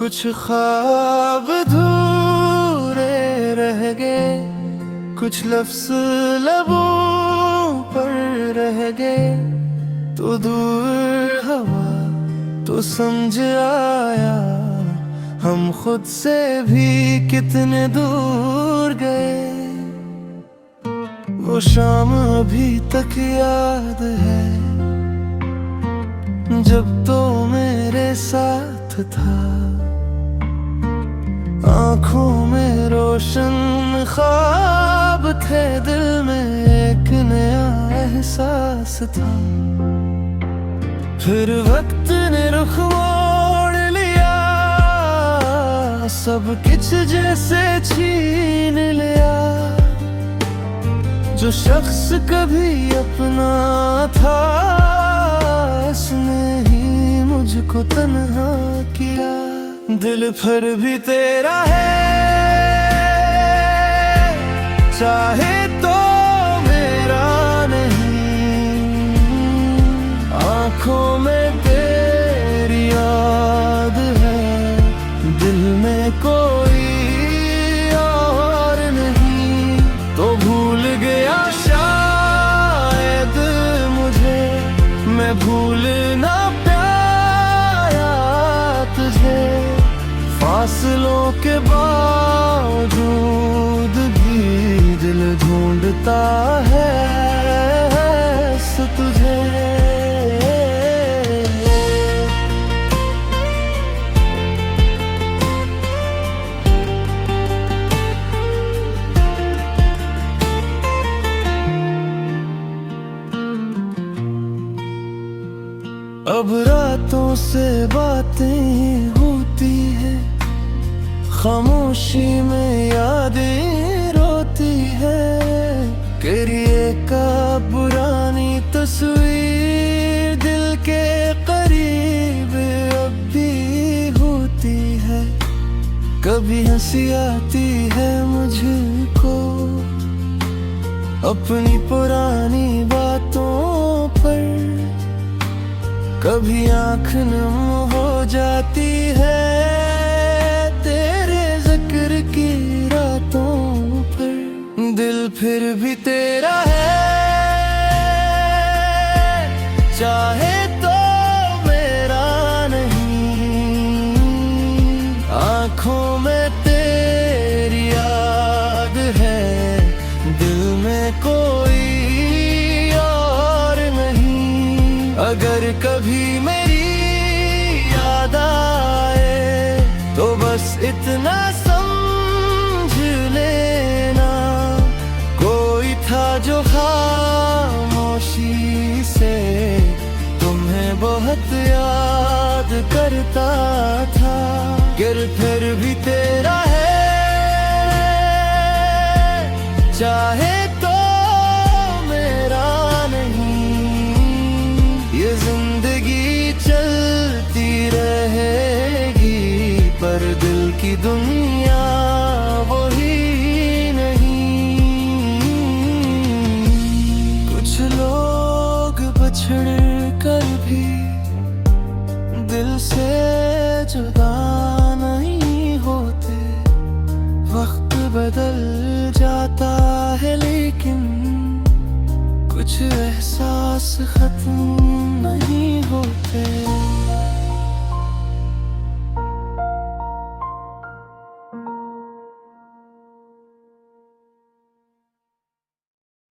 कुछ ख्वाब अधूरे रह गए, कुछ लफ्ज़ लबों पर रह गए। तो दूर हवा तो समझ आया, हम खुद से भी कितने दूर गए। वो शाम अभी तक याद है, जब तो मेरे साथ था। आँखों में रोशन ख्वाब थे, दिल में एक नया एहसास था। फिर वक्त ने रुख मोड़ लिया, सब कुछ जैसे छीन लिया। जो शख्स कभी अपना था, उसने ही मुझको तन्हा किया। दिल फिर भी तेरा है, चाहे तो मेरा नहीं। आँखों में तेरी याद है, दिल में कोई और नहीं। तो भूल गया शायद मुझे, मैं भूल ना पाया तुझे। फासलों के बावजूद भी दिल ढूंढता है तुझे। अब रातों से बातें होती है, खामोशी में यादें रोती है। करिए का पुरानी तस्वीर दिल के करीब अब भी होती है। कभी हंसी आती है मुझको अपनी पुरानी बातों पर, कभी आँख नम हो जाती है तेरे जिक्र की रातों पर। दिल फिर भी तेरा है, चाहे तो मेरा नहीं। आँखों में तेरी याद है, दिल में कोई और नहीं। अगर कभी मेरी याद आए तो बस इतना समझ लेना, कोई था जो खामोशी से तुम्हें बहुत याद करता था। फिर भी तेरा है, चाहे तो मेरा नहीं। ये जिंदगी चलती रहेगी, पर दिल की दुनिया वही नहीं। कुछ लोग बछड़ कर भी दिल से जुदा नहीं होते। वक्त बदल जाता है लेकिन कुछ एहसास खत्म नहीं होते।